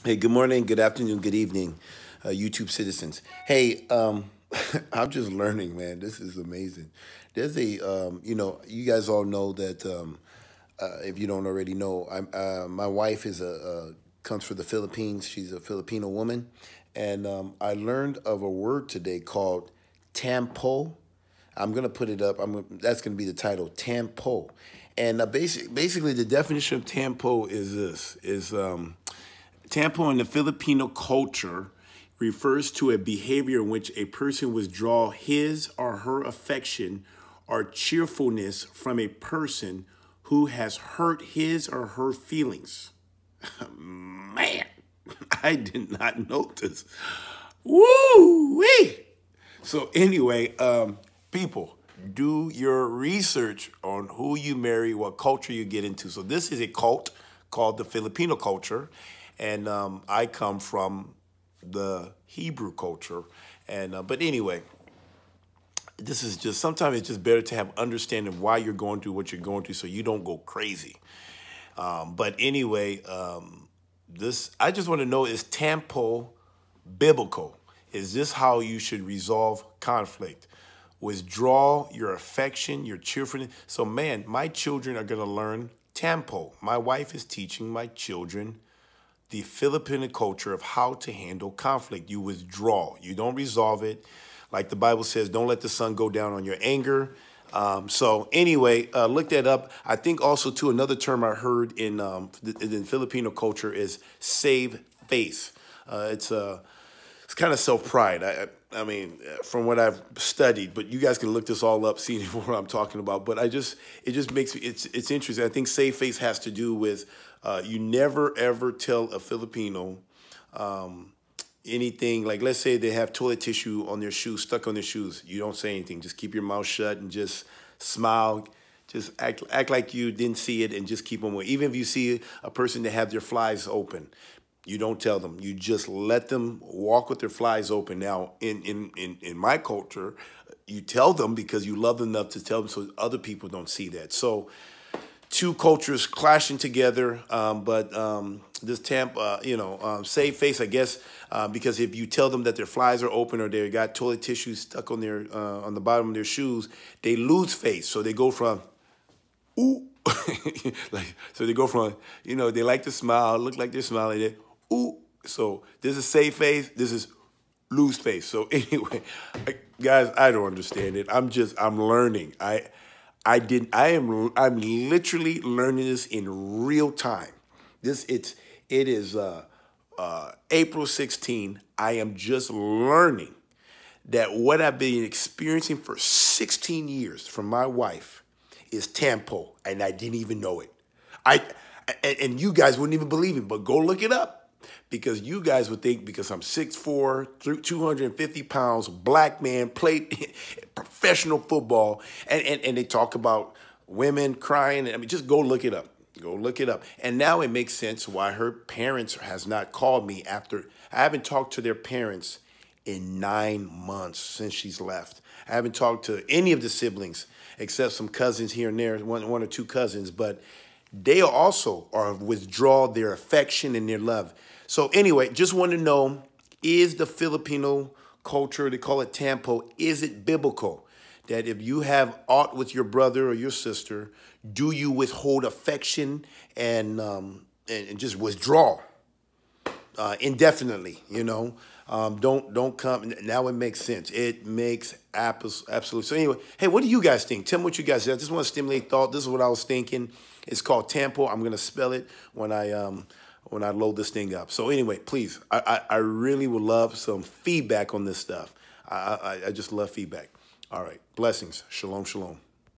Hey, good morning, good afternoon, good evening, YouTube citizens. Hey, I'm just learning, man. This is amazing. There's you guys all know that if you don't already know, my wife comes from the Philippines. She's a Filipino woman, and I learned of a word today called Tampó. I'm gonna put it up. That's gonna be the title, Tampó, and basically the definition of Tampó is this: is Tampon in the Filipino culture refers to a behavior in which a person withdraws his or her affection or cheerfulness from a person who has hurt his or her feelings. Man, I did not know this. Woo-wee! So anyway, people, do your research on who you marry, what culture you get into. So this is a cult called the Filipino culture. And I come from the Hebrew culture. And but anyway, this is just, sometimes it's just better to have understanding why you're going through what you're going through so you don't go crazy. But anyway, I just want to know, is Tampó biblical? Is this how you should resolve conflict? Withdraw your affection, your cheerfulness. So man, my children are going to learn Tampó. My wife is teaching my children the Filipino culture of how to handle conflict. You withdraw. You don't resolve it. Like the Bible says, don't let the sun go down on your anger. So anyway, look that up. I think also, too, another term I heard in Filipino culture is save face. It's kind of self-pride. I mean, from what I've studied, but you guys can look this all up, see what I'm talking about. But it just makes me, it's interesting. I think save face has to do with you never, ever tell a Filipino anything. Like, let's say they have toilet tissue on their shoes, stuck on their shoes. You don't say anything. Just keep your mouth shut and just smile. Just act like you didn't see it and just keep them away. Even if you see a person that have their flies open, you don't tell them. You just let them walk with their flies open. Now, in my culture, you tell them because you love them enough to tell them so other people don't see that. So two cultures clashing together, but this save face, I guess, because if you tell them that their flies are open or they got toilet tissue stuck on their on the bottom of their shoes, they lose face. So they go from ooh, so they go from, they like to smile, look like they're smiling, they ooh. So this is save face, this is lose face. So anyway, guys, I don't understand it. I'm learning. I'm literally learning this in real time. It is April 16. I am just learning that what I've been experiencing for 16 years from my wife is Tampó, and I didn't even know it. And you guys wouldn't even believe it, but go look it up. Because you guys would think, because I'm 6'4", 250 pounds, black man, played professional football, and they talk about women crying. I mean, just go look it up. Go look it up. And now it makes sense why her parents has not called me after. I haven't talked to their parents in 9 months since she's left. I haven't talked to any of the siblings except some cousins here and there, one or two cousins, but they also are withdraw their affection and their love. So anyway, just want to know, is the Filipino culture, they call it Tampó, is it biblical? That if you have aught with your brother or your sister, do you withhold affection and just withdraw indefinitely, Don't come. Now it makes sense. It makes absolute. So anyway, hey, what do you guys think? Tell me what you guys think. I just want to stimulate thought. This is what I was thinking. It's called Tampó. I'm going to spell it when I load this thing up. So anyway, please, I really would love some feedback on this stuff. I just love feedback. All right. Blessings. Shalom, shalom.